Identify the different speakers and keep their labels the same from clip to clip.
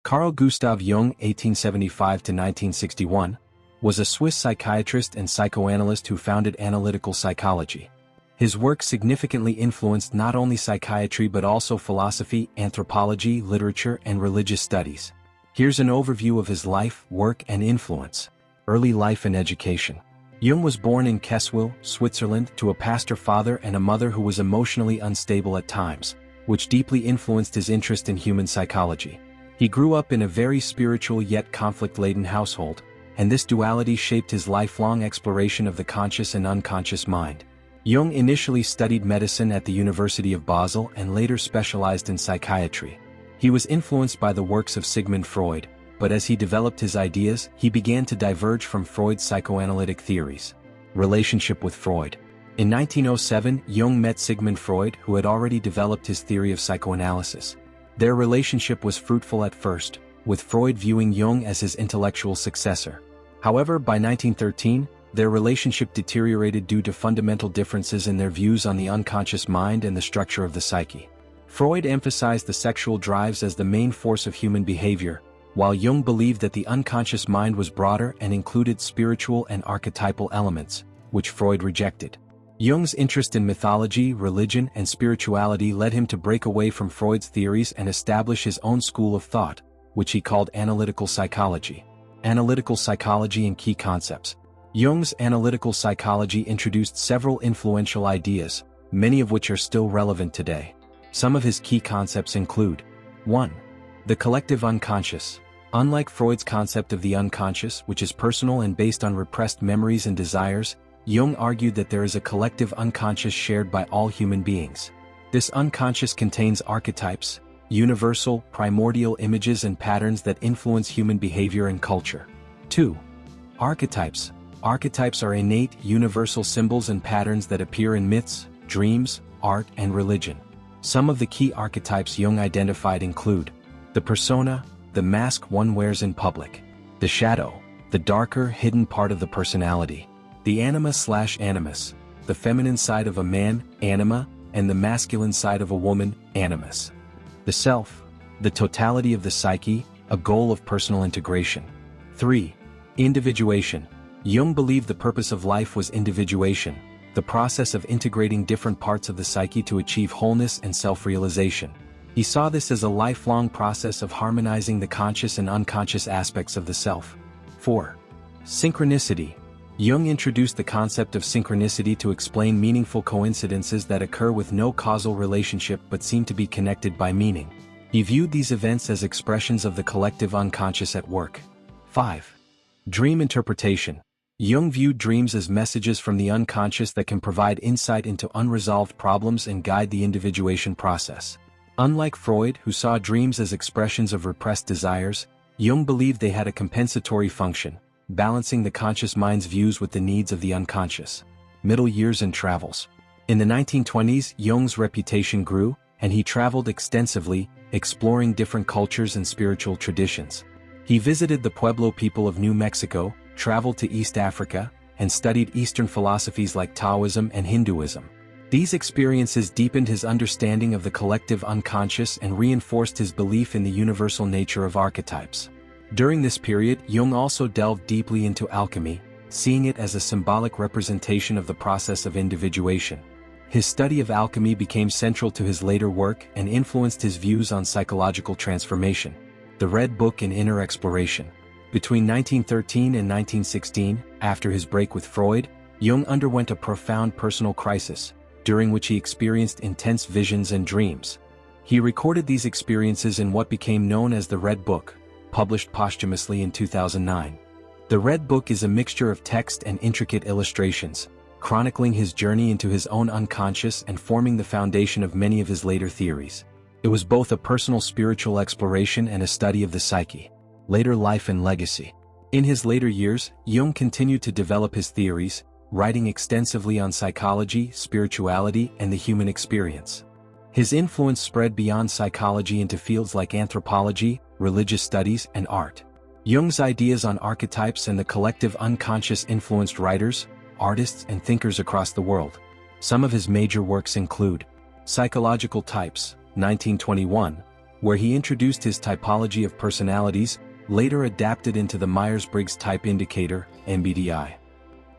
Speaker 1: Carl Gustav Jung (1875–1961) was a Swiss psychiatrist and psychoanalyst who founded analytical psychology. His work significantly influenced not only psychiatry but also philosophy, anthropology, literature, and religious studies. Here's an overview of his life, work, and influence. Early life and education. Jung was born in Keswil, Switzerland, to a pastor father and a mother who was emotionally unstable at times, which deeply influenced his interest in human psychology. He grew up in a very spiritual yet conflict-laden household, and this duality shaped his lifelong exploration of the conscious and unconscious mind. Jung initially studied medicine at the University of Basel and later specialized in psychiatry. He was influenced by the works of Sigmund Freud, but as he developed his ideas, he began to diverge from Freud's psychoanalytic theories. Relationship with Freud. In 1907, Jung met Sigmund Freud, who had already developed his theory of psychoanalysis. Their relationship was fruitful at first, with Freud viewing Jung as his intellectual successor. However, by 1913, their relationship deteriorated due to fundamental differences in their views on the unconscious mind and the structure of the psyche. Freud emphasized the sexual drives as the main force of human behavior, while Jung believed that the unconscious mind was broader and included spiritual and archetypal elements, which Freud rejected. Jung's interest in mythology, religion, and spirituality led him to break away from Freud's theories and establish his own school of thought, which he called analytical psychology. Analytical psychology and key concepts. Jung's analytical psychology introduced several influential ideas, many of which are still relevant today. Some of his key concepts include: 1. The collective unconscious. Unlike Freud's concept of the unconscious, which is personal and based on repressed memories and desires, Jung argued that there is a collective unconscious shared by all human beings. This unconscious contains archetypes, universal, primordial images and patterns that influence human behavior and culture. 2. Archetypes. Archetypes are innate, universal symbols and patterns that appear in myths, dreams, art, and religion. Some of the key archetypes Jung identified include: the persona, the mask one wears in public; the shadow, the darker, hidden part of the personality; the anima/animus, the feminine side of a man, anima, and the masculine side of a woman, animus; the self, the totality of the psyche, a goal of personal integration. 3. Individuation. Jung believed the purpose of life was individuation, the process of integrating different parts of the psyche to achieve wholeness and self-realization. He saw this as a lifelong process of harmonizing the conscious and unconscious aspects of the self. 4. Synchronicity. Jung introduced the concept of synchronicity to explain meaningful coincidences that occur with no causal relationship but seem to be connected by meaning. He viewed these events as expressions of the collective unconscious at work. 5. Dream interpretation. Jung viewed dreams as messages from the unconscious that can provide insight into unresolved problems and guide the individuation process. Unlike Freud, who saw dreams as expressions of repressed desires, Jung believed they had a compensatory function, balancing the conscious mind's views with the needs of the unconscious. Middle years and travels. In the 1920s, Jung's reputation grew, and he traveled extensively, exploring different cultures and spiritual traditions. He visited the Pueblo people of New Mexico, traveled to East Africa, and studied Eastern philosophies like Taoism and Hinduism. These experiences deepened his understanding of the collective unconscious and reinforced his belief in the universal nature of archetypes. During this period, Jung also delved deeply into alchemy, seeing it as a symbolic representation of the process of individuation. His study of alchemy became central to his later work and influenced his views on psychological transformation. The Red Book and Inner Exploration. Between 1913 and 1916, after his break with Freud, Jung underwent a profound personal crisis, during which he experienced intense visions and dreams. He recorded these experiences in what became known as the Red Book, published posthumously in 2009. The Red Book is a mixture of text and intricate illustrations, chronicling his journey into his own unconscious and forming the foundation of many of his later theories. It was both a personal spiritual exploration and a study of the psyche. Later life and legacy. In his later years, Jung continued to develop his theories, writing extensively on psychology, spirituality, and the human experience. His influence spread beyond psychology into fields like anthropology, religious studies, and art. Jung's ideas on archetypes and the collective unconscious influenced writers, artists, and thinkers across the world. Some of his major works include Psychological Types, 1921, where he introduced his typology of personalities, later adapted into the Myers-Briggs Type Indicator, MBTI.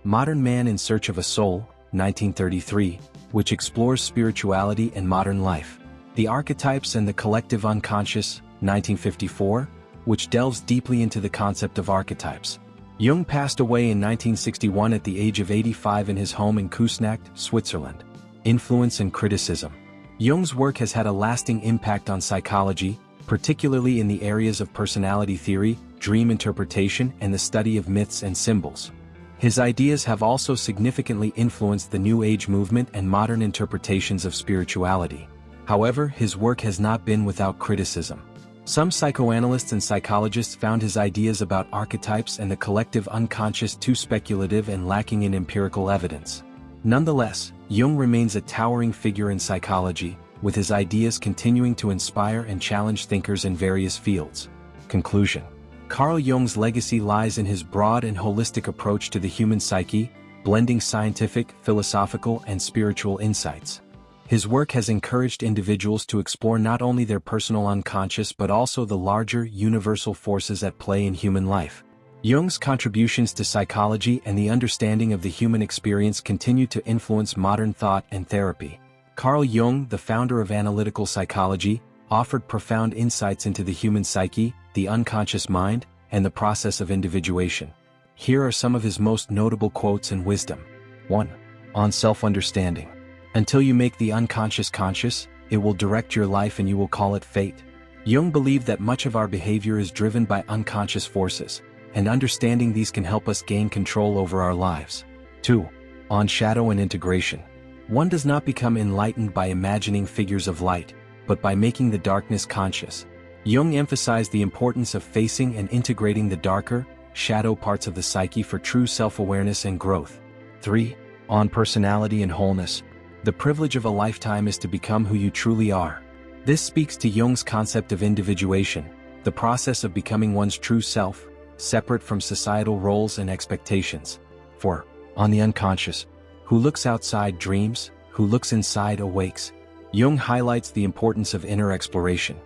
Speaker 1: Modern Man in Search of a Soul, 1933, which explores spirituality and modern life. The Archetypes and the Collective Unconscious, 1954, which delves deeply into the concept of archetypes. Jung passed away in 1961 at the age of 85 in his home in Küsnacht, Switzerland. Influence and criticism. Jung's work has had a lasting impact on psychology, particularly in the areas of personality theory, dream interpretation, and the study of myths and symbols. His ideas have also significantly influenced the New Age movement and modern interpretations of spirituality. However, his work has not been without criticism. Some psychoanalysts and psychologists found his ideas about archetypes and the collective unconscious too speculative and lacking in empirical evidence. Nonetheless, Jung remains a towering figure in psychology, with his ideas continuing to inspire and challenge thinkers in various fields. Conclusion. Carl Jung's legacy lies in his broad and holistic approach to the human psyche, blending scientific, philosophical, and spiritual insights. His work has encouraged individuals to explore not only their personal unconscious but also the larger, universal forces at play in human life. Jung's contributions to psychology and the understanding of the human experience continue to influence modern thought and therapy. Carl Jung, the founder of analytical psychology, offered profound insights into the human psyche, the unconscious mind, and the process of individuation. Here are some of his most notable quotes and wisdom. 1. On self-understanding. Until you make the unconscious conscious, it will direct your life and you will call it fate. Jung believed that much of our behavior is driven by unconscious forces, and understanding these can help us gain control over our lives. 2. On shadow and integration. One does not become enlightened by imagining figures of light, but by making the darkness conscious. Jung emphasized the importance of facing and integrating the darker, shadow parts of the psyche for true self-awareness and growth. 3. On personality and wholeness. The privilege of a lifetime is to become who you truly are. This speaks to Jung's concept of individuation, the process of becoming one's true self, separate from societal roles and expectations. 4. On the unconscious. Who looks outside dreams, who looks inside awakes. Jung highlights the importance of inner exploration,